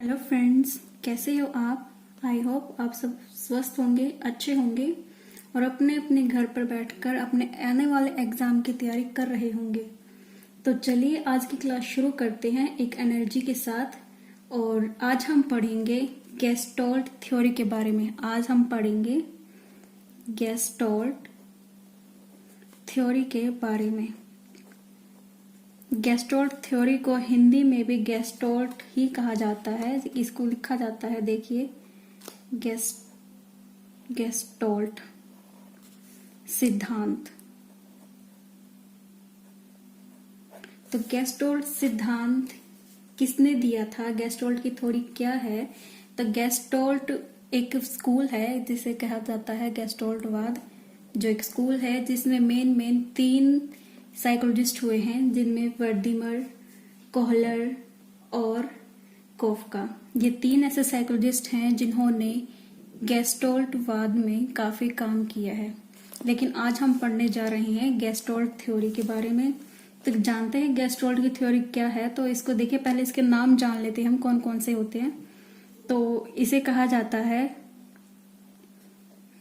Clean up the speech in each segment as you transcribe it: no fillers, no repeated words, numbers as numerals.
Hello friends, कैसे हो आप। आई होप आप सब स्वस्थ होंगे, अच्छे होंगे और अपने अपने घर पर बैठकर अपने आने वाले एग्जाम की तैयारी कर रहे होंगे। तो चलिए आज की क्लास शुरू करते हैं एक एनर्जी के साथ। और आज हम पढ़ेंगे गेस्टोल्ट थ्योरी के बारे में। आज हम पढ़ेंगे गेस्टोल्ट थ्योरी के बारे में। गेस्टोल्ट थ्योरी को हिंदी में भी गेस्टोल्ट ही कहा जाता है। इसको लिखा जाता है, देखिए, गेस्टोल्ट सिद्धांत। तो गेस्टोल्ट सिद्धांत किसने दिया था, गेस्टोल्ट की थ्योरी क्या है। तो गेस्टोल्ट एक स्कूल है जिसे कहा जाता है गेस्टोल्टवाद, जो एक स्कूल है जिसमें मेन 3 साइकोलॉजिस्ट हुए हैं, जिनमें वर्दीमर, कोहलर और कोफका। ये 3 ऐसे साइकोलॉजिस्ट हैं जिन्होंने गेस्टोल्टवाद में काफी काम किया है। लेकिन आज हम पढ़ने जा रहे हैं गेस्टोल्ट थ्योरी के बारे में। तो जानते हैं गेस्टोल्ट की थ्योरी क्या है। तो इसको देखिए, पहले इसके नाम जान लेते हैं हम कौन कौन से होते हैं। तो इसे कहा जाता है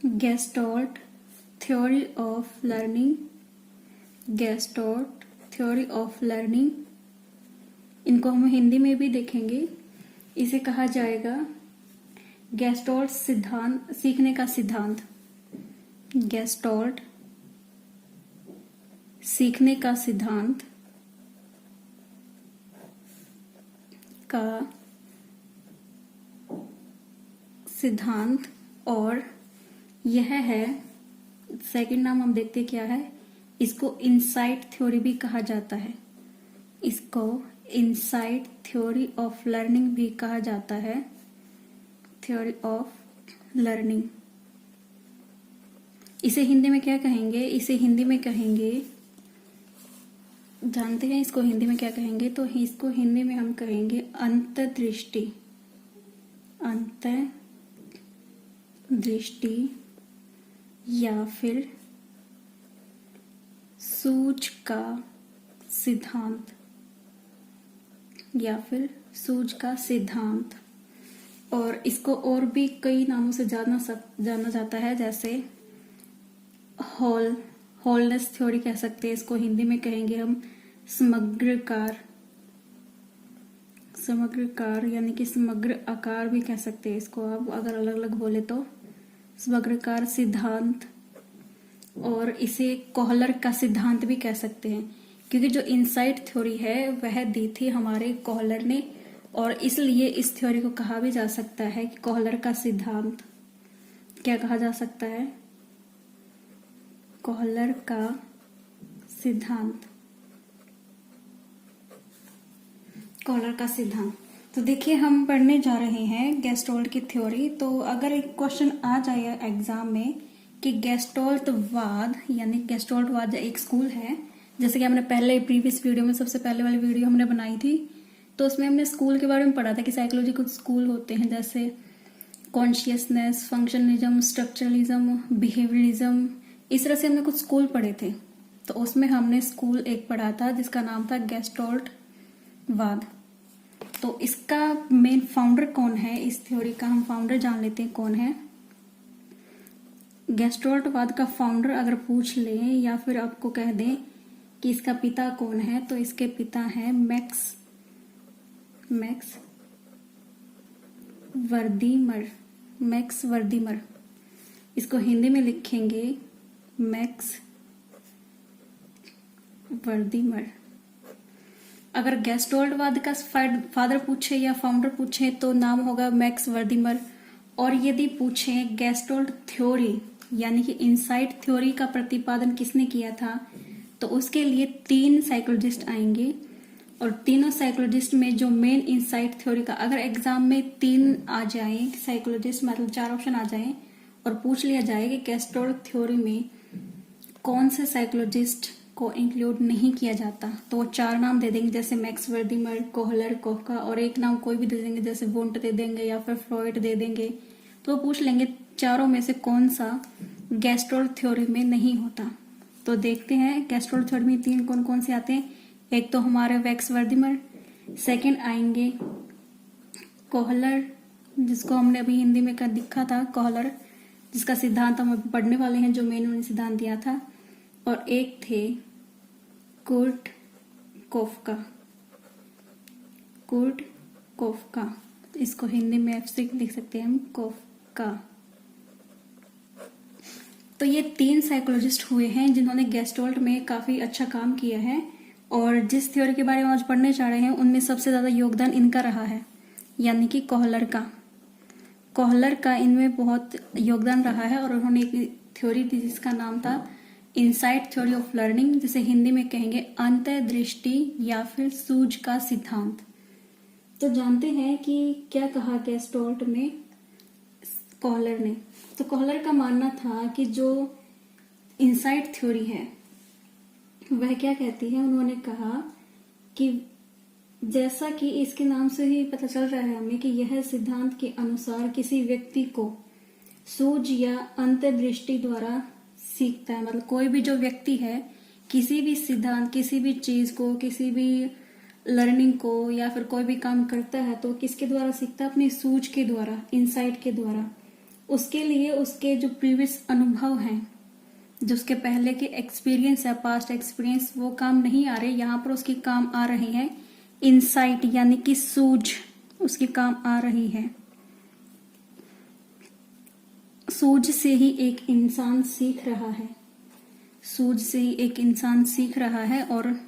Gestalt theory of learning, Gestalt theory of learning. इनको हम हिंदी में भी देखेंगे। इसे कहा जाएगा गेस्टोल्ट सिद्धांत, सीखने का सिद्धांत। गेस्टोल्ट सीखने का सिद्धांत का सिद्धांत। और यह है, सेकंड नाम हम देखते क्या है। इसको इनसाइट थ्योरी भी कहा जाता है। इसको इनसाइट थ्योरी ऑफ लर्निंग भी कहा जाता है। Theory of learning. इसे हिंदी में क्या कहेंगे, इसे हिंदी में कहेंगे, जानते हैं इसको हिंदी में क्या कहेंगे। तो इसको हिंदी में हम कहेंगे अंतर्दृष्टि। अंतर्दृष्टि या फिर सूझ का सिद्धांत, या फिर सूझ का सिद्धांत। और इसको और भी कई नामों से जाना जाता है, जैसे होलनेस थ्योरी कह सकते हैं। इसको हिंदी में कहेंगे हम समग्रकार यानी कि समग्र आकार भी कह सकते हैं इसको आप, अगर अलग अलग बोले तो समग्रकार सिद्धांत। और इसे कोहलर का सिद्धांत भी कह सकते हैं, क्योंकि जो इनसाइट थ्योरी है वह दी थी हमारे कोहलर ने, और इसलिए इस थ्योरी को कहा भी जा सकता है कि कोहलर का सिद्धांत। क्या कहा जा सकता है, कोहलर का सिद्धांत। कोहलर का सिद्धांत। तो देखिए, हम पढ़ने जा रहे हैं गेस्टोल्ट की थ्योरी। तो अगर एक क्वेश्चन आ जाए एग्जाम में कि गेस्टोल्टवाद यानी गेस्टोल्टवाद एक स्कूल है, जैसे कि हमने पहले प्रीवियस वीडियो में, सबसे पहले वाली वीडियो हमने बनाई थी, तो उसमें हमने स्कूल के बारे में पढ़ा था कि साइकोलॉजी कुछ स्कूल होते हैं, जैसे कॉन्शियसनेस, फंक्शनलिज्म, स्ट्रक्चरलिज्म, बिहेवियरिज्म। इस तरह से हमने कुछ स्कूल पढ़े थे। तो उसमें हमने स्कूल एक पढ़ा था जिसका नाम था गेस्टोल्टवाद। तो इसका मेन फाउंडर कौन है, इस थ्योरी का हम फाउंडर जान लेते हैं कौन है। गेस्टोल्टवाद का फाउंडर अगर पूछ लें या फिर आपको कह दें कि इसका पिता कौन है, तो इसके पिता हैं मैक्स वर्दीमर। इसको हिंदी में लिखेंगे मैक्स वर्दीमर। अगर गेस्टोल्टवाद का फादर पूछे या फाउंडर पूछे तो नाम होगा मैक्स वर्दीमर। और यदि पूछे गेस्टोल्ट थ्योरी यानी कि इनसाइट थ्योरी का प्रतिपादन किसने किया था, तो उसके लिए 3 साइकोलॉजिस्ट आएंगे। और तीनों साइकोलॉजिस्ट में जो मेन इनसाइट थ्योरी का, अगर एग्जाम में 3 आ जाए साइकोलॉजिस्ट, मतलब 4 ऑप्शन आ जाए और पूछ लिया जाए कि गेस्टोल्ट थ्योरी में कौन से साइकोलॉजिस्ट को इंक्लूड नहीं किया जाता, तो वो 4 नाम दे देंगे, जैसे मैक्स वर्दीमर, कोहलर, कोफका, और एक नाम कोई भी दे देंगे, जैसे वुंट दे देंगे या फिर फ्रॉइड दे देंगे। तो वो पूछ लेंगे चारों में से कौन सा गेस्टोल्ट थ्योरी में नहीं होता। तो देखते हैं गेस्टोल्ट थ्योरी में 3 कौन कौन से आते हैं। एक तो हमारे मैक्स वर्दीमर, सेकंड आएंगे कोहलर, जिसको हमने अभी हिंदी में कर दिखा था, कोहलर, जिसका सिद्धांत हम अभी पढ़ने वाले हैं, जो मैंने उन्होंने सिद्धांत दिया था। और एक थे कुर्ट कोफका। कुर्ट कोफका, इसको हिंदी में एफ से लिख सकते हैं हम, कोफका। तो ये 3 साइकोलॉजिस्ट हुए हैं जिन्होंने गेस्टोल्ट में काफी अच्छा काम किया है। और जिस थ्योरी के बारे में आज पढ़ने जा रहे हैं उनमें सबसे ज्यादा योगदान इनका रहा है, यानी कि कोहलर का। कोहलर का इनमें बहुत योगदान रहा है। और उन्होंने एक थ्योरी दी जिसका नाम था इनसाइट थ्योरी ऑफ लर्निंग, जिसे हिंदी में कहेंगे अंतर्दृष्टि या फिर सूझ का सिद्धांत। तो जानते हैं कि क्या कहा गेस्टोल्ट में कोहलर ने। तो कोहलर का मानना था कि जो इनसाइट थ्योरी है वह क्या कहती है। उन्होंने कहा कि जैसा कि इसके नाम से ही पता चल रहा है हमें कि यह सिद्धांत के अनुसार किसी व्यक्ति को सूझ या अंतर्दृष्टि द्वारा सीखता है। मतलब कोई भी जो व्यक्ति है किसी भी सिद्धांत, किसी भी चीज को, किसी भी लर्निंग को या फिर कोई भी काम करता है तो किसके द्वारा सीखता है, अपनी सूझ के द्वारा, इनसाइट के द्वारा। उसके लिए उसके जो प्रीवियस अनुभव हैं, जो उसके पहले के एक्सपीरियंस है, पास्ट एक्सपीरियंस, वो काम नहीं आ रहे, यहाँ पर उसके काम आ रहे हैं इनसाइट, यानी कि सूझ उसके काम आ रही है। सूझ से ही एक इंसान सीख रहा है, सूझ से ही एक इंसान सीख रहा है। और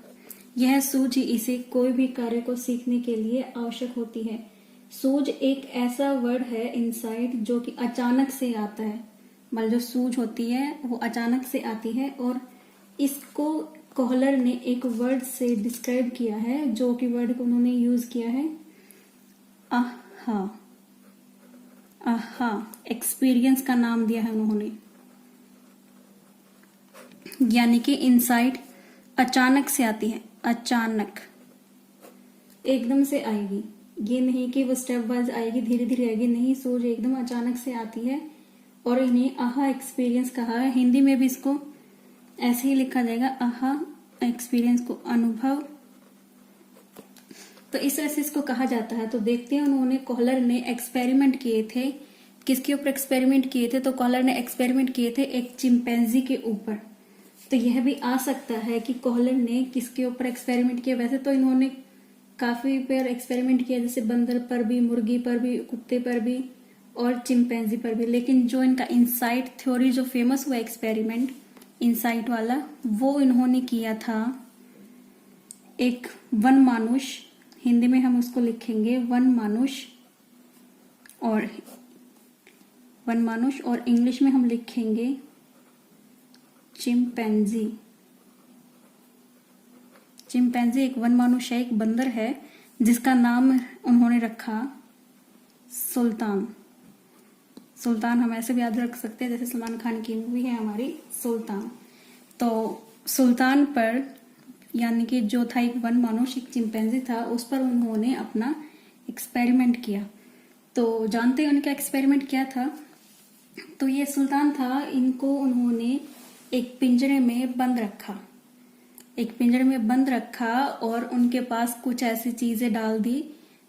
यह सूझ ही इसे कोई भी कार्य को सीखने के लिए आवश्यक होती है। सूझ एक ऐसा वर्ड है इनसाइट जो कि अचानक से आता है। मतलब जो सूझ होती है वो अचानक से आती है। और इसको कोहलर ने एक वर्ड से डिस्क्राइब किया है, जो कि वर्ड को उन्होंने यूज किया है आहा। आहा एक्सपीरियंस का नाम दिया है उन्होंने। यानी कि इनसाइट अचानक से आती है, अचानक, एकदम से आएगी। ये नहीं कि वो स्टेप वाइज आएगी, धीरे धीरे आएगी, नहीं, सूझ एकदम अचानक से आती है। और इन्हें आहा एक्सपीरियंस कहा है। हिंदी में भी इसको ऐसे ही लिखा जाएगा, आहा एक्सपीरियंस को, अनुभव। तो इस तरह से इसको कहा जाता है। तो देखते हैं उन्होंने, कोहलर ने एक्सपेरिमेंट किए थे। किसके ऊपर एक्सपेरिमेंट किए थे? तो कोहलर ने एक्सपेरिमेंट किए थे एक चिंपैंजी के ऊपर। तो यह भी आ सकता है कि कोहलर ने किसके ऊपर एक्सपेरिमेंट किया। वैसे तो इन्होंने काफी पर एक्सपेरिमेंट किया, जैसे बंदर पर भी, मुर्गी पर भी, कुत्ते पर भी और चिंपैंजी पर भी। लेकिन जो इनका इनसाइट थ्योरी, जो फेमस हुआ एक्सपेरिमेंट इनसाइट वाला, वो इन्होंने किया था एक वन मानुष। हिंदी में हम उसको लिखेंगे वन मानुष, और इंग्लिश में हम लिखेंगे चिंपैंजी। चिंपैंजी एक वन मानुष है, एक बंदर है, जिसका नाम उन्होंने रखा सुल्तान। सुल्तान हम ऐसे भी याद रख सकते हैं, जैसे सलमान खान की मूवी है हमारी सुल्तान। तो सुल्तान पर, यानी कि जो था एक वन मानुष, एक चिंपैंजी था, उस पर उन्होंने अपना एक्सपेरिमेंट किया। तो जानते हैं उनका एक्सपेरिमेंट क्या था? तो ये सुल्तान था, इनको उन्होंने एक पिंजरे में बंद रखा, एक पिंजरे में बंद रखा और उनके पास कुछ ऐसी चीजें डाल दी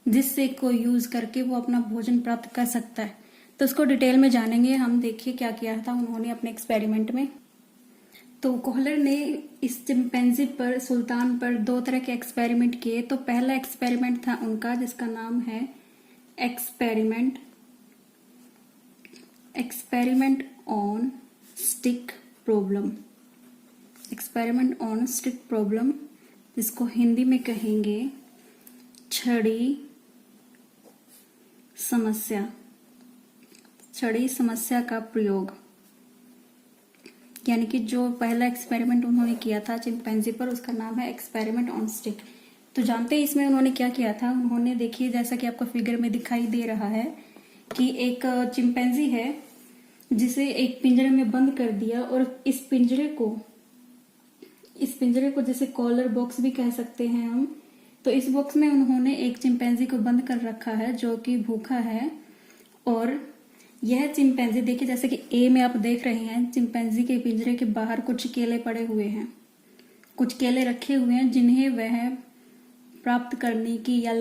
जिससे को यूज करके वो अपना भोजन प्राप्त कर सकता है। तो इसको डिटेल में जानेंगे हम। देखिए क्या किया था उन्होंने अपने एक्सपेरिमेंट में। तो कोहलर ने इस चिंपैंजी पर, सुल्तान पर 2 तरह के एक्सपेरिमेंट किए। तो पहला एक्सपेरिमेंट था उनका जिसका नाम है experiment on stick problem. Experiment on stick problem, जिसको हिंदी में कहेंगे छड़ी समस्या। छड़ी समस्या का प्रयोग, यानी कि जो पहला एक्सपेरिमेंट उन्होंने किया था चिंपैंजी पर, उसका नाम है एक्सपेरिमेंट ऑन स्टिक। तो जानते हैं इसमें उन्होंने क्या किया था? उन्होंने, देखिए जैसा कि आपको फिगर में दिखाई दे रहा है कि एक चिंपैंजी है जिसे एक पिंजरे में बंद कर दिया। और इस पिंजरे को जैसे कॉलर बॉक्स भी कह सकते हैं हम। तो इस बॉक्स में उन्होंने एक चिंपैंजी को बंद कर रखा है जो कि भूखा है। और यह चिंपैंजी, देखिए जैसे कि ए में आप देख रहे हैं, चिंपैंजी के पिंजरे के बाहर कुछ केले पड़े हुए हैं, कुछ केले रखे हुए हैं जिन्हें वह प्राप्त करने की या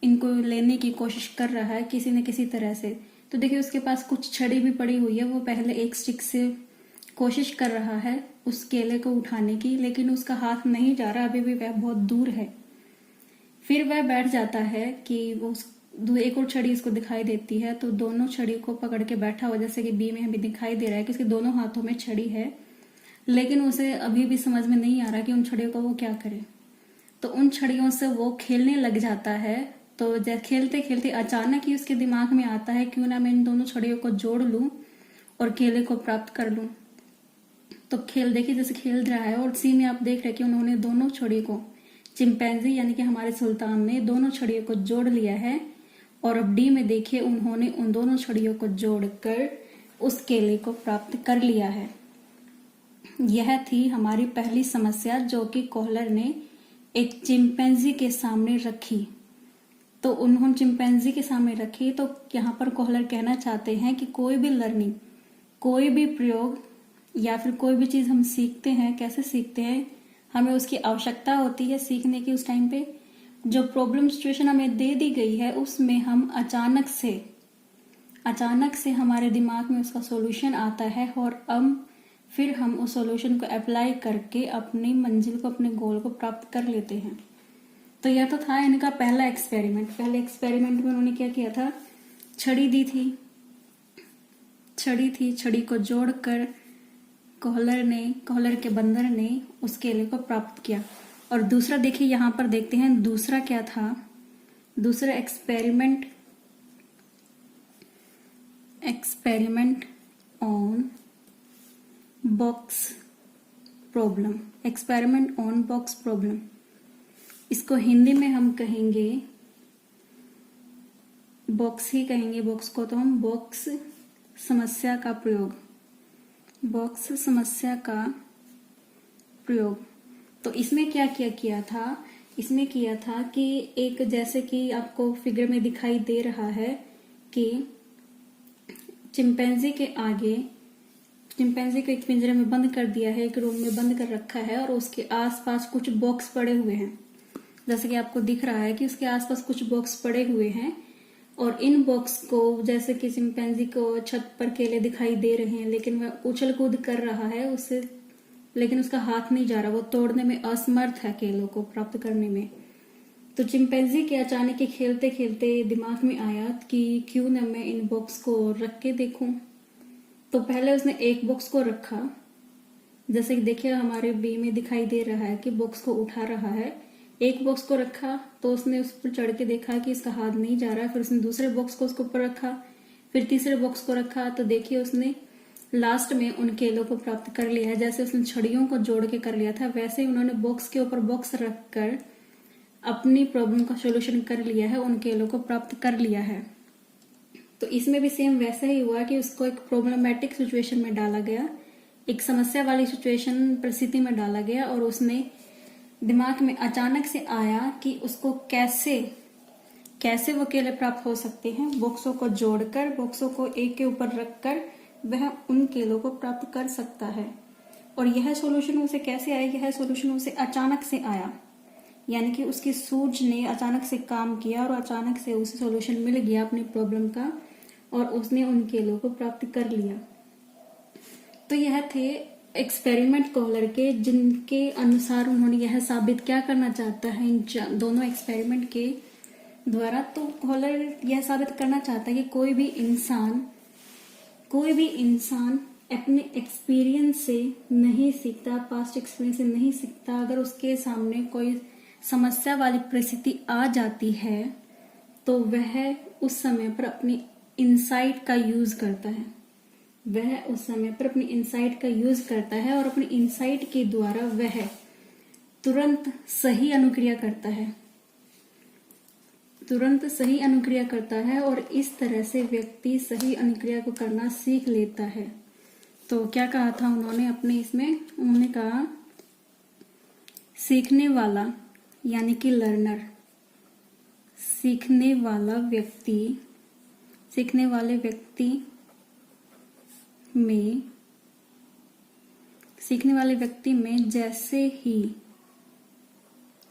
इनको लेने की कोशिश कर रहा है किसी न किसी तरह से। तो देखिए उसके पास कुछ छड़ी भी पड़ी हुई है, वो पहले एक स्टिक से कोशिश कर रहा है उस केले को उठाने की, लेकिन उसका हाथ नहीं जा रहा, अभी भी वह बहुत दूर है। फिर वह बैठ जाता है कि वो एक और छड़ी इसको दिखाई देती है, तो दोनों छड़ी को पकड़ के बैठा हुआ, जैसे कि बी में हमें दिखाई दे रहा है कि उसके दोनों हाथों में छड़ी है, लेकिन उसे अभी भी समझ में नहीं आ रहा कि उन छड़ियों का वो क्या करे। तो उन छड़ियों से वो खेलने लग जाता है। तो खेलते खेलते अचानक ही उसके दिमाग में आता है क्यों ना मैं इन दोनों छड़ियों को जोड़ लूं और केले को प्राप्त कर लूं। तो खेल देखिए जैसे खेल रहा है, और सी में आप देख रहे हैं कि उन्होंने दोनों छड़ी को, चिंपैंजी यानी कि हमारे सुल्तान ने दोनों छड़ियों को जोड़ लिया है। और अब डी में देखिए उन्होंने उन दोनों छड़ियों को जोड़कर उस केले को प्राप्त कर लिया है। यह थी हमारी पहली समस्या जो कि कोहलर ने एक चिंपैंजी के सामने रखी। तो उन्होंने चिंपैंजी के सामने रखी, तो यहाँ पर कोहलर कहना चाहते हैं कि कोई भी लर्निंग, कोई भी प्रयोग या फिर कोई भी चीज हम सीखते हैं, कैसे सीखते हैं, हमें उसकी आवश्यकता होती है सीखने की। उस टाइम पे जो प्रॉब्लम सिचुएशन हमें दे दी गई है उसमें हम अचानक से हमारे दिमाग में उसका सॉल्यूशन आता है, और फिर हम उस सॉल्यूशन को अप्लाई करके अपनी मंजिल को, अपने गोल को प्राप्त कर लेते हैं। तो यह तो था इनका पहला एक्सपेरिमेंट। पहले एक्सपेरिमेंट में उन्होंने क्या किया था, छड़ी दी थी, छड़ी को जोड़कर कोहलर के बंदर ने उस केले को प्राप्त किया। और दूसरा देखिए यहाँ पर देखते हैं दूसरा क्या था। दूसरा एक्सपेरिमेंट ऑन बॉक्स प्रॉब्लम, इसको हिंदी में हम कहेंगे बॉक्स ही कहेंगे, बॉक्स को तो हम बॉक्स समस्या का प्रयोग। तो इसमें क्या किया था, इसमें किया था कि एक, जैसे कि आपको फिगर में दिखाई दे रहा है कि चिंपैंजी को एक पिंजरे में बंद कर दिया है, एक रूम में बंद कर रखा है, और उसके आसपास कुछ बॉक्स पड़े हुए हैं। जैसे कि आपको दिख रहा है कि उसके आसपास कुछ बॉक्स पड़े हुए हैं, और इन बॉक्स को, जैसे कि चिंपैंजी को छत पर केले दिखाई दे रहे हैं, लेकिन वह उछल कूद कर रहा है उससे, लेकिन उसका हाथ नहीं जा रहा, वो तोड़ने में असमर्थ है केलों को प्राप्त करने में। तो चिंपैंजी के अचानक खेलते खेलते दिमाग में आया कि क्यों न मैं इन बॉक्स को रख के देखूं। तो पहले उसने एक बॉक्स को रखा, जैसे कि देखिए हमारे बी में दिखाई दे रहा है कि बॉक्स को उठा रहा है। एक बॉक्स को रखा तो उसने उस पर चढ़ के देखा कि इसका हाथ नहीं जा रहा है, फिर उसने दूसरे बॉक्स को उसके ऊपर रखा, फिर तीसरे बॉक्स को रखा, तो देखिए उसने लास्ट में उन केलों को प्राप्त कर लिया है। जैसे उसने छड़ियों को जोड़ के कर लिया था, वैसे ही उन्होंने बॉक्स के ऊपर बॉक्स रखकर अपनी प्रॉब्लम का सोल्यूशन कर लिया है, उन केलों को प्राप्त कर लिया है। तो इसमें भी सेम वैसा ही हुआ कि उसको एक प्रॉब्लमेटिक सिचुएशन में डाला गया, एक समस्या वाली सिचुएशन परिस्थिति में डाला गया, और उसने दिमाग में अचानक से आया कि उसको कैसे वो केले प्राप्त हो सकते हैं। बॉक्सों को जोड़कर, बॉक्सों को एक के ऊपर रखकर वह उन केलों को प्राप्त कर सकता है। और यह सॉल्यूशन उसे कैसे आया, यह सॉल्यूशन उसे अचानक से आया, यानी कि उसकी सूझ ने अचानक से काम किया और अचानक से उसे सॉल्यूशन मिल गया अपनी प्रॉब्लम का, और उसने उन केलों को प्राप्त कर लिया। तो यह थे एक्सपेरिमेंट कोहलर के, जिनके अनुसार उन्होंने यह साबित क्या करना चाहता है इन दोनों एक्सपेरिमेंट के द्वारा। तो कोहलर यह साबित करना चाहता है कि कोई भी इंसान अपने एक्सपीरियंस से नहीं सीखता, पास्ट एक्सपीरियंस से नहीं सीखता। अगर उसके सामने कोई समस्या वाली परिस्थिति आ जाती है तो वह उस समय पर अपनी इनसाइट का यूज करता है, और अपनी इनसाइट के द्वारा वह तुरंत सही अनुक्रिया करता है, और इस तरह से व्यक्ति सही अनुक्रिया को करना सीख लेता है। तो क्या कहा था उन्होंने अपने इसमें, उन्होंने कहा सीखने वाला यानी कि लर्नर, सीखने वाले व्यक्ति में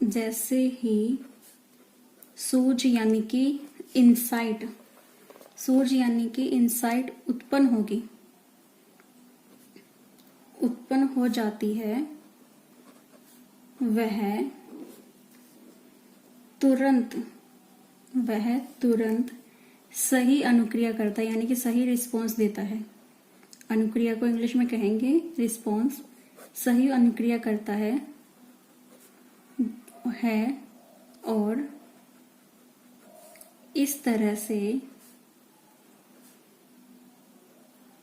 जैसे ही सूझ यानी कि इंसाइट, सूझ यानी कि इंसाइट उत्पन्न होगी, उत्पन्न हो जाती है, वह तुरंत सही अनुक्रिया करता है, यानी कि सही रिस्पॉन्स देता है। अनुक्रिया को इंग्लिश में कहेंगे रिस्पॉन्स। सही अनुक्रिया करता है और इस तरह से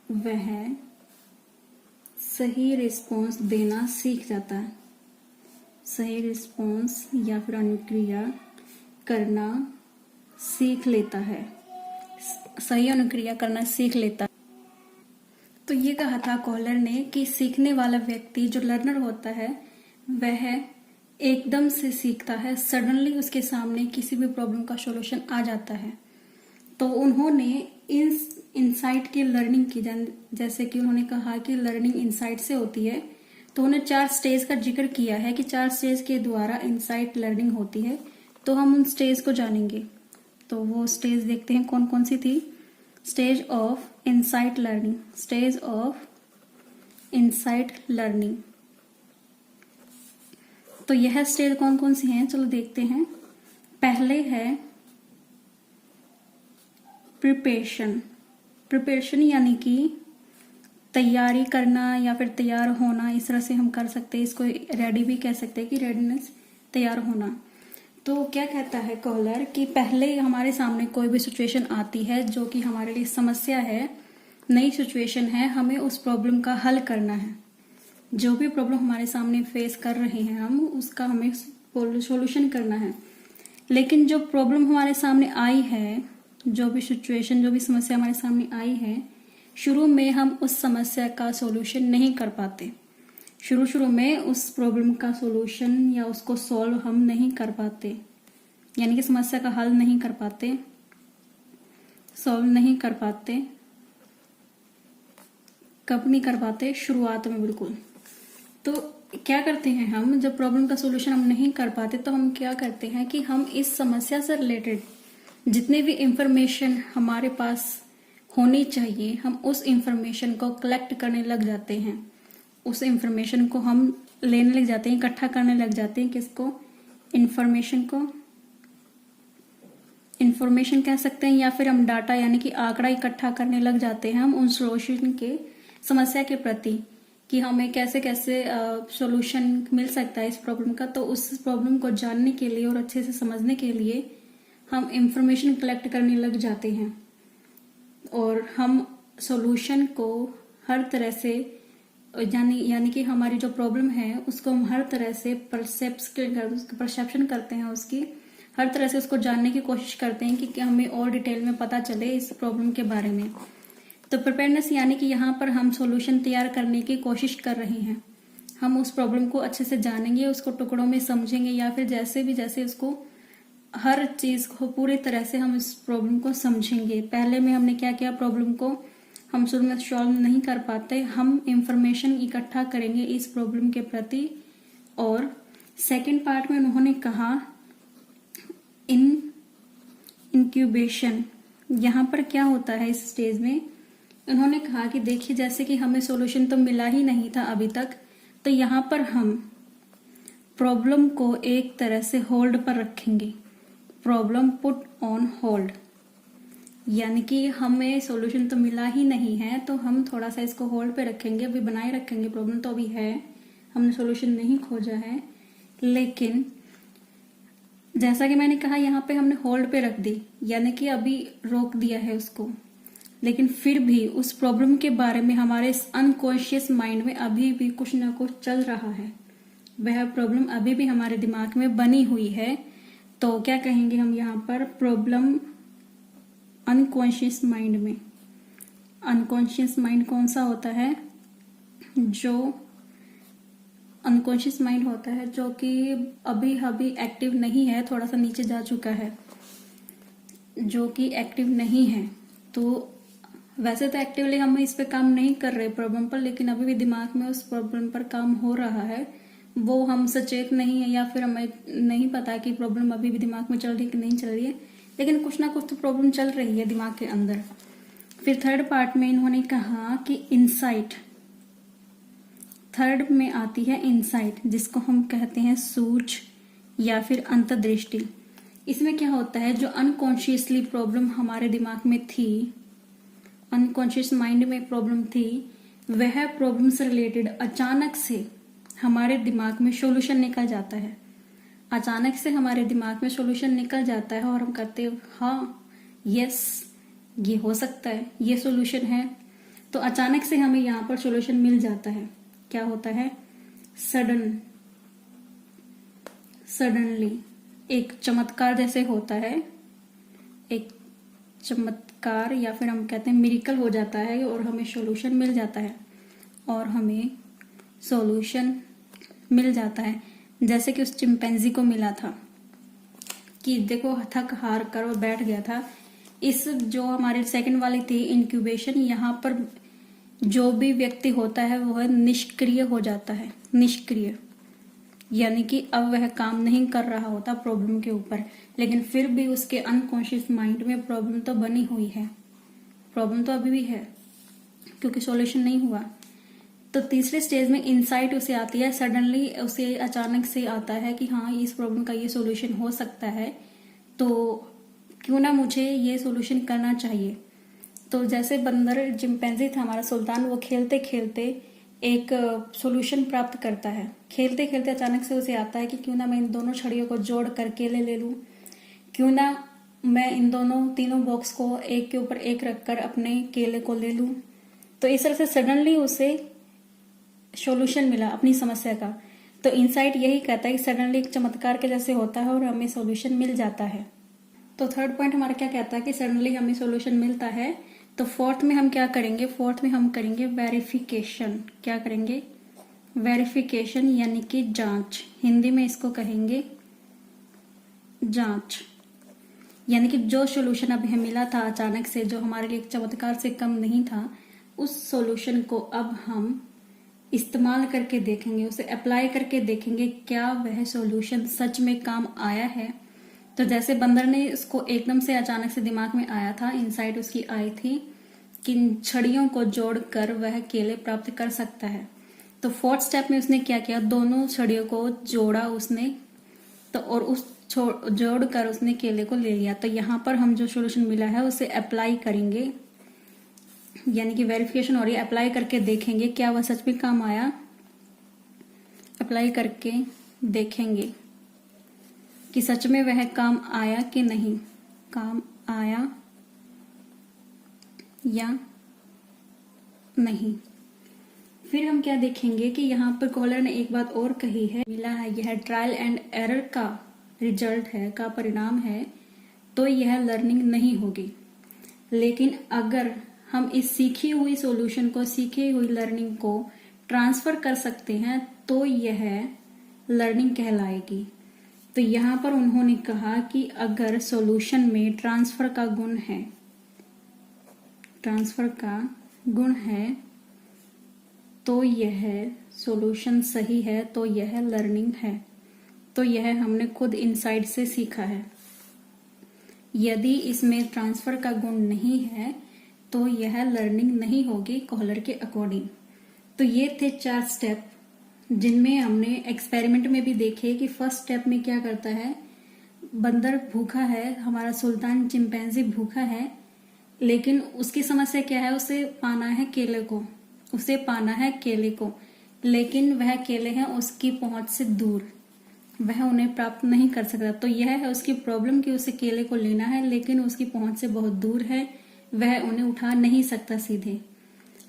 वह सही रिस्पॉन्स देना सीख जाता है। सही रिस्पॉन्स या फिर अनुक्रिया करना सीख लेता है, सही अनुक्रिया करना सीख लेता है। तो ये कहा था कॉलर ने कि सीखने वाला व्यक्ति जो लर्नर होता है वह एकदम से सीखता है, सडनली उसके सामने किसी भी प्रॉब्लम का सॉल्यूशन आ जाता है। तो उन्होंने इंसाइट की लर्निंग की, जैसे कि उन्होंने कहा कि लर्निंग इंसाइट से होती है, तो उन्होंने 4 स्टेज का जिक्र किया है कि 4 स्टेज के द्वारा इंसाइट लर्निंग होती है। तो हम उन स्टेज को जानेंगे। तो वो स्टेज देखते हैं कौन कौन सी थी। Stage of insight learning, stage of insight learning. तो यह स्टेज कौन कौन सी हैं, चलो देखते हैं। पहले है प्रिपरेशन। प्रिपरेशन यानी कि तैयारी करना या फिर तैयार होना, इस तरह से हम कर सकते हैं। इसको रेडी भी कह सकते हैं कि रेडीनेस, तैयार होना। तो क्या कहता है कॉलर कि पहले हमारे सामने कोई भी सिचुएशन आती है जो कि हमारे लिए समस्या है, नई सिचुएशन है, हमें उस प्रॉब्लम का हल करना है। जो भी प्रॉब्लम हमारे सामने फेस कर रहे हैं हम, उसका हमें सॉल्यूशन करना है। लेकिन जो प्रॉब्लम हमारे सामने आई है, जो भी सिचुएशन, जो भी समस्या हमारे सामने आई है, शुरू में हम उस समस्या का सॉल्यूशन नहीं कर पाते। शुरू में उस प्रॉब्लम का सॉल्यूशन या उसको सॉल्व हम नहीं कर पाते, यानी कि समस्या का हल नहीं कर पाते, सॉल्व नहीं कर पाते। कब नहीं कर पाते? शुरुआत में बिल्कुल। तो क्या करते हैं हम, जब प्रॉब्लम का सॉल्यूशन हम नहीं कर पाते तो हम क्या करते हैं कि हम इस समस्या से रिलेटेड जितने भी इंफॉर्मेशन हमारे पास होनी चाहिए, हम उस इंफॉर्मेशन को कलेक्ट करने लग जाते हैं। उस इंफॉर्मेशन को हम लेने लग जाते हैं, इकट्ठा करने लग जाते हैं। किसको? इंफॉर्मेशन को इंफॉर्मेशन कह सकते हैं, या फिर हम डाटा यानी कि आंकड़ा इकट्ठा करने लग जाते हैं हम उन सॉल्यूशन के, समस्या के प्रति, कि हमें कैसे कैसे सॉल्यूशन मिल सकता है इस प्रॉब्लम का। तो उस प्रॉब्लम को जानने के लिए और अच्छे से समझने के लिए हम इंफॉर्मेशन कलेक्ट करने लग जाते हैं और हम सॉल्यूशन को हर तरह से यानी कि हमारी जो प्रॉब्लम है उसको हम हर तरह से परसेप्शन करते हैं, उसकी हर तरह से उसको जानने की कोशिश करते हैं कि हमें और डिटेल में पता चले इस प्रॉब्लम के बारे में। तो प्रिपेयरनेस यानी कि यहाँ पर हम सॉल्यूशन तैयार करने की कोशिश कर रहे हैं। हम उस प्रॉब्लम को अच्छे से जानेंगे, उसको टुकड़ों में समझेंगे, या फिर जैसे उसको हर चीज को पूरी तरह से हम इस प्रॉब्लम को समझेंगे। पहले में हमने क्या किया, प्रॉब्लम को हम शुरू में सॉल्व नहीं कर पाते, हम इंफॉर्मेशन इकट्ठा करेंगे इस प्रॉब्लम के प्रति। और सेकंड पार्ट में उन्होंने कहा इंक्यूबेशन। यहाँ पर क्या होता है इस स्टेज में, उन्होंने कहा कि देखिए जैसे कि हमें सॉल्यूशन तो मिला ही नहीं था अभी तक, तो यहाँ पर हम प्रॉब्लम को एक तरह से होल्ड पर रखेंगे। प्रॉब्लम पुट ऑन होल्ड, यानी कि हमें सॉल्यूशन तो मिला ही नहीं है तो हम थोड़ा सा इसको होल्ड पे रखेंगे, अभी बनाए रखेंगे। प्रॉब्लम तो अभी है, हमने सॉल्यूशन नहीं खोजा है, लेकिन जैसा कि मैंने कहा यहाँ पे हमने होल्ड पे रख दी, यानी कि अभी रोक दिया है उसको। लेकिन फिर भी उस प्रॉब्लम के बारे में हमारे अनकॉन्शियस माइंड में अभी भी कुछ ना कुछ चल रहा है, वह प्रॉब्लम अभी भी हमारे दिमाग में बनी हुई है। तो क्या कहेंगे हम यहाँ पर, प्रॉब्लम अनकॉन्शियस माइंड में। अनकॉन्शियस माइंड कौन सा होता है? जो अनकॉन्शियस माइंड होता है जो कि अभी एक्टिव नहीं है, थोड़ा सा नीचे जा चुका है, जो कि एक्टिव नहीं है। तो वैसे तो एक्टिवली हम इस पे काम नहीं कर रहे प्रॉब्लम पर, लेकिन अभी भी दिमाग में उस प्रॉब्लम पर काम हो रहा है, वो हम सचेत नहीं है, या फिर हमें नहीं पता कि प्रॉब्लम अभी भी दिमाग में चल रही है कि नहीं चल रही है, लेकिन कुछ ना कुछ तो प्रॉब्लम चल रही है दिमाग के अंदर। फिर थर्ड पार्ट में इन्होंने कहा कि इनसाइट, थर्ड में आती है इनसाइट, जिसको हम कहते हैं सूझ या फिर अंतर्दृष्टि। इसमें क्या होता है, जो अनकॉन्शियसली प्रॉब्लम हमारे दिमाग में थी, अनकॉन्शियस माइंड में प्रॉब्लम थी, वह प्रॉब्लम से रिलेटेड अचानक से हमारे दिमाग में सॉल्यूशन निकल जाता है। अचानक से हमारे दिमाग में सॉल्यूशन निकल जाता है और हम कहते हैं हाँ यस ये हो सकता है, ये सॉल्यूशन है। तो अचानक से हमें यहाँ पर सॉल्यूशन मिल जाता है। क्या होता है, सडनली एक चमत्कार जैसे होता है, एक चमत्कार या फिर हम कहते हैं मिरेकल हो जाता है और हमें सॉल्यूशन मिल जाता है, और हमें सॉल्यूशन मिल जाता है। जैसे कि उस चिंपैंजी को मिला था कि देखो थक हार कर वो बैठ गया था। इस जो हमारी सेकंड वाली थी इंक्यूबेशन, यहाँ पर जो भी व्यक्ति होता है वह निष्क्रिय हो जाता है, निष्क्रिय यानी कि अब वह काम नहीं कर रहा होता प्रॉब्लम के ऊपर, लेकिन फिर भी उसके अनकॉन्शियस माइंड में प्रॉब्लम तो बनी हुई है, प्रॉब्लम तो अभी भी है क्योंकि सॉल्यूशन नहीं हुआ। तो तीसरे स्टेज में इनसाइट उसे आती है, सडनली उसे अचानक से आता है कि हाँ इस प्रॉब्लम का ये सॉल्यूशन हो सकता है, तो क्यों ना मुझे ये सॉल्यूशन करना चाहिए। तो जैसे बंदर चिंपैंजी था हमारा सुल्तान, वो खेलते खेलते एक सॉल्यूशन प्राप्त करता है। खेलते खेलते अचानक से उसे आता है कि क्यों ना मैं इन दोनों छड़ियों को जोड़ कर केले ले लूं, क्यों ना मैं इन दोनों तीनों बॉक्स को एक के ऊपर एक रखकर अपने केले को ले लूं। तो इस तरह से सडनली उसे सॉल्यूशन मिला अपनी समस्या का। तो इनसाइट यही कहता है कि सडनली एक चमत्कार के जैसे होता है और हमें सॉल्यूशन मिल जाता है। तो थर्ड पॉइंट हमारा क्या कहता है कि सडनली हमें सॉल्यूशन मिलता है। तो फोर्थ में हम क्या करेंगे, फोर्थ में हम करेंगे वेरिफिकेशन। क्या करेंगे, वेरिफिकेशन यानी कि जांच, हिंदी में इसको कहेंगे जांच। यानी कि जो सॉल्यूशन अभी हमें मिला था अचानक से, जो हमारे लिए एक चमत्कार से कम नहीं था, उस सॉल्यूशन को अब हम इस्तेमाल करके देखेंगे, उसे अप्लाई करके देखेंगे क्या वह सॉल्यूशन सच में काम आया है। तो जैसे बंदर ने उसको एकदम से अचानक से दिमाग में आया था, इनसाइट उसकी आई थी कि छड़ियों को जोड़कर वह केले प्राप्त कर सकता है। तो फोर्थ स्टेप में उसने क्या किया, दोनों छड़ियों को जोड़ा उसने, तो और उस जोड़कर उसने केले को ले लिया। तो यहाँ पर हम जो सॉल्यूशन मिला है उसे अप्लाई करेंगे, यानी कि वेरिफिकेशन हो रही है, अप्लाई करके देखेंगे क्या वह सच में काम आया। अप्लाई करके देखेंगे कि सच में वह काम आया कि नहीं, काम आया या नहीं। फिर हम क्या देखेंगे कि यहाँ पर कॉलर ने एक बात और कही है, मिला है यह ट्रायल एंड एरर का रिजल्ट है, का परिणाम है, तो यह लर्निंग नहीं होगी। लेकिन अगर हम इस सीखी हुई सॉल्यूशन को, सीखी हुई लर्निंग को ट्रांसफर कर सकते हैं तो यह लर्निंग कहलाएगी। तो यहाँ पर उन्होंने कहा कि अगर सॉल्यूशन में ट्रांसफर का गुण है, ट्रांसफर का गुण है, तो यह सॉल्यूशन सही है, तो यह लर्निंग है। तो यह हमने खुद इनसाइड से सीखा है। यदि इसमें ट्रांसफर का गुण नहीं है तो यह लर्निंग नहीं होगी कॉलर के अकॉर्डिंग। तो ये थे 4 स्टेप जिनमें हमने एक्सपेरिमेंट में भी देखे कि फर्स्ट स्टेप में क्या करता है, बंदर भूखा है, हमारा सुल्तान चिंपैंजी भूखा है, लेकिन उसकी समस्या क्या है, उसे पाना है केले को, उसे पाना है केले को, लेकिन वह केले हैं उसकी पहुंच से दूर, वह उन्हें प्राप्त नहीं कर सकता। तो यह है उसकी प्रॉब्लम कि उसे केले को लेना है लेकिन उसकी पहुंच से बहुत दूर है, वह उन्हें उठा नहीं सकता सीधे।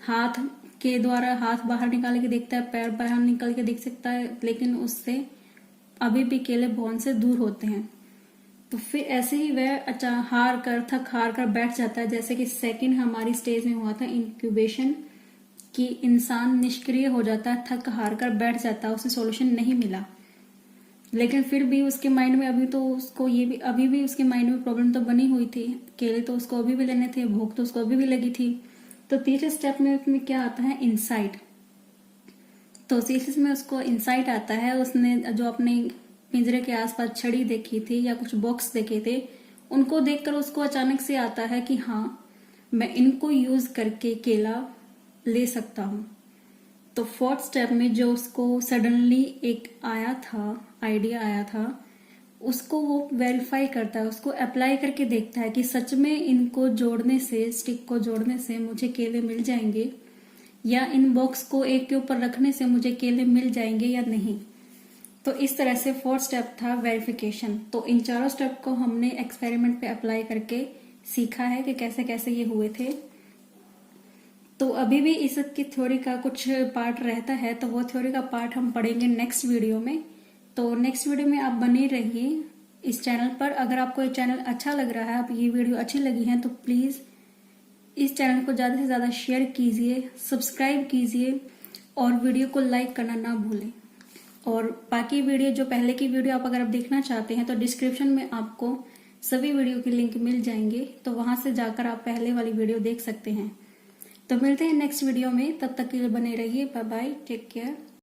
हाथ के द्वारा हाथ बाहर निकाल के देखता है, पैर बाहर निकाल के देख सकता है, लेकिन उससे अभी भी केले पहुंच से दूर होते हैं। तो फिर ऐसे ही वह हार कर, थक हार कर बैठ जाता है, जैसे कि सेकंड हमारी स्टेज में हुआ था इंक्यूबेशन, कि इंसान निष्क्रिय हो जाता है, थक हार कर बैठ जाता है, उसे सॉल्यूशन नहीं मिला, लेकिन फिर भी उसके माइंड में अभी तो उसको ये भी, अभी भी उसके माइंड में प्रॉब्लम तो बनी हुई थी, केले तो उसको अभी भी लेने थे, भूख तो उसको अभी भी लगी थी। तो तीसरे स्टेप में क्या आता है, इनसाइट। तो सीरीज में उसको इंसाइट आता है, उसने जो अपने पिंजरे के आसपास छड़ी देखी थी या कुछ बॉक्स देखे थे, उनको देखकर उसको अचानक से आता है कि हाँ, मैं इनको यूज करके केला ले सकता हूं। तो फोर्थ स्टेप में जो उसको सडनली एक आया था, आइडिया आया था, उसको वो वेरीफाई करता है, उसको अप्लाई करके देखता है कि सच में इनको जोड़ने से, स्टिक को जोड़ने से मुझे केले मिल जाएंगे, या इन बॉक्स को एक के ऊपर रखने से मुझे केले मिल जाएंगे या नहीं। तो इस तरह से फोर्थ स्टेप था वेरिफिकेशन। तो इन चारों स्टेप को हमने एक्सपेरिमेंट पे अप्लाई करके सीखा है कि कैसे कैसे ये हुए थे। तो अभी भी इसकी थ्योरी का कुछ पार्ट रहता है, तो वो थ्योरी का पार्ट हम पढ़ेंगे नेक्स्ट वीडियो में। तो नेक्स्ट वीडियो में आप बने रहिए इस चैनल पर। अगर आपको ये चैनल अच्छा लग रहा है, आप ये वीडियो अच्छी लगी है, तो प्लीज इस चैनल को ज्यादा से ज्यादा शेयर कीजिए, सब्सक्राइब कीजिए और वीडियो को लाइक करना ना भूलें। और बाकी वीडियो, जो पहले की वीडियो आप अगर आप देखना चाहते हैं, तो डिस्क्रिप्शन में आपको सभी वीडियो की लिंक मिल जाएंगे, तो वहां से जाकर आप पहले वाली वीडियो देख सकते हैं। तो मिलते हैं नेक्स्ट वीडियो में, तब तक के लिए बने रहिए। Bye bye, take care.